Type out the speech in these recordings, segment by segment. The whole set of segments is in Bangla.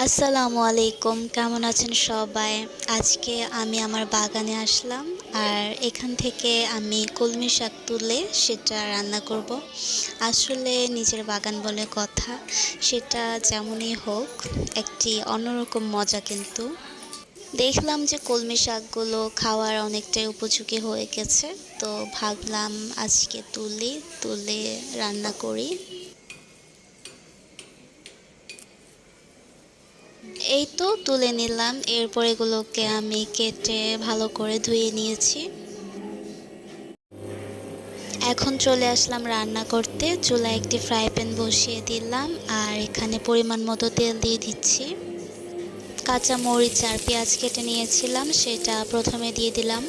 আসসালামু আলাইকুম, কেমন আছেন সবাই? আজকে আমি আমার বাগানে আসলাম আর এখান থেকে আমি কলমি শাক তুলে সেটা রান্না করব। আসলে নিজের বাগান বলে কথা, সেটা যেমনই হোক একটি অন্যরকম মজা কিন্তু। দেখলাম যে কলমি শাকগুলো খাওয়ার অনেকটাই উপযোগী হয়ে গেছে, তো ভাবলাম আজকে তুলে রান্না করি। এই তো তুলে নিলাম, এরপর এগুলোকে আমি কেটে ভালো করে ধুয়ে নিয়েছি। এখন চলে আসলাম রান্না করতে। চুলায় একটি ফ্রাই প্যান বসিয়ে দিলাম আর এখানে পরিমাণ মতো তেল দিয়ে দিচ্ছি। কাঁচা মরিচ আর পেঁয়াজ কেটে নিয়েছিলাম, সেটা প্রথমে দিয়ে দিলাম।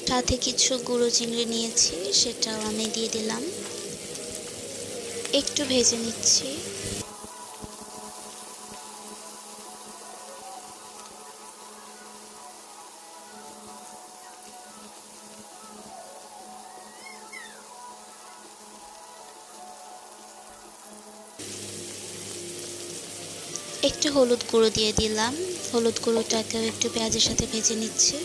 সাথে কিছু গুঁড়ো চিংড়ি নিয়েছি, সেটাও আমি দিয়ে দিলাম। একটু ভেজে নিচ্ছি। একটু হলুদ গুঁড়ো দিয়ে দিলাম। হলুদ গুঁড়োটাকেও একটু পেঁয়াজের সাথে ভেজে নিচ্ছি।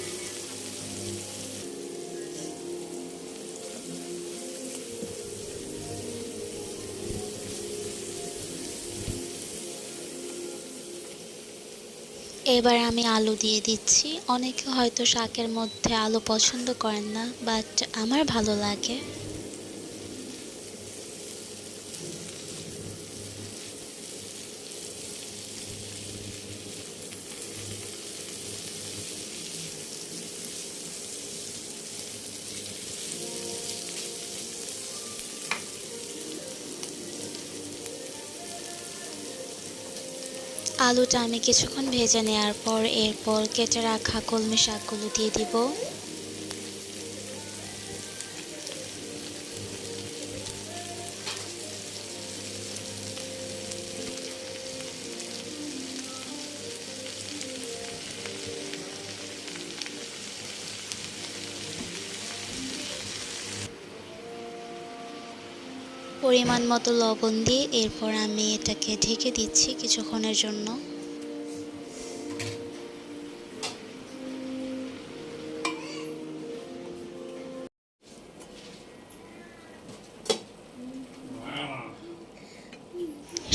এবার আমি আলু দিয়ে দিচ্ছি। অনেকে হয়তো শাকের মধ্যে আলু পছন্দ করেন না, বাট আমার ভালো লাগে। আলুটা আমি কিছুক্ষণ ভেজে নেওয়ার পর এরপর কেটে রাখা কলমি শাকগুলো দিয়ে দিব। পরিমাণ মতো লবণ দিয়ে এরপর আমি এটাকে ঢেকে দিচ্ছি কিছুক্ষণের জন্য।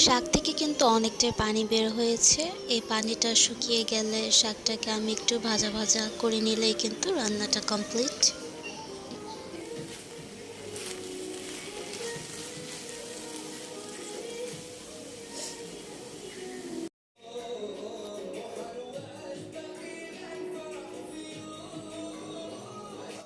শাক থেকে কিন্তু অনেকটাই পানি বের হয়েছে। এই পানিটা শুকিয়ে গেলে শাকটাকে আমি একটু ভাজা ভাজা করে নিলেই কিন্তু রান্নাটা কমপ্লিট।